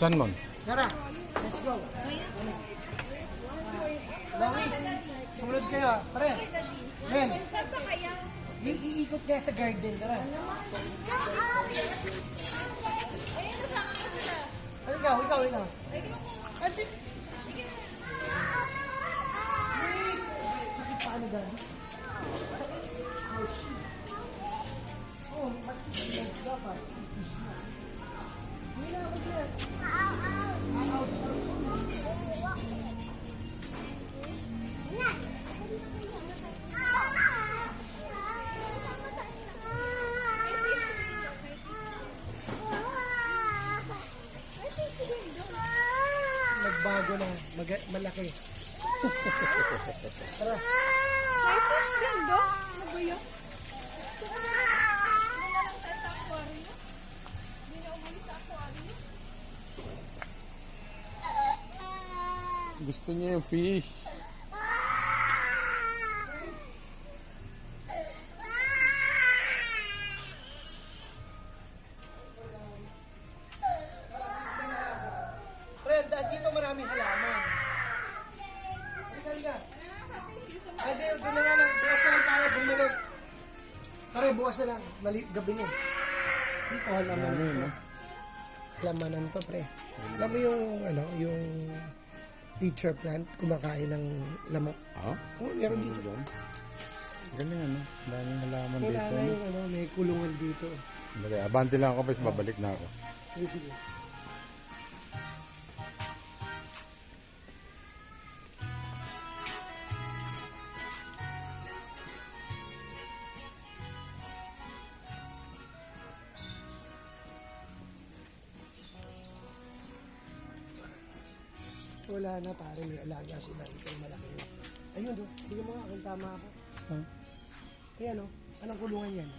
Saan man? Tara, let's go. Lois, sumunod kayo ah. Pare, men, Saan pa kaya? iikot kaya sa garden. Tara. Ayun, nasama ko sila. Ay, ikaw. Ate. Sakit pa ano gano'n? Oh, dapat. Hindi na ako dyan. Nagbago na, malaki. Tara. May fish din, do? Ano ba yun? Hindi na lang tayo sa aquarium. Hindi na umuwi sa aquarium. Gusto niya yung fish. Fred, dito maraming halaman. Halika. Pwede, doon na lang. Bukas na lang tayo, bumulog. Pare, bukas na lang. Gabi na. Dito, halaman Ano yun, to. no? Halamanan to, pre. Alam mo yung, yung teacher plant, kumakain ng lamok. Ah? Oh, meron dito. Diyan? Galing ano? Daming halaman Wala dito. na yung, may kulungan dito. Dali, abante lang ako, bes babalik na ako. Sige. Wala na pare, may alaga sila. Ikaw malaki. Ayun, do. Hindi mo nga kung tama ako. Huh? Ayan, anong kulungan yan?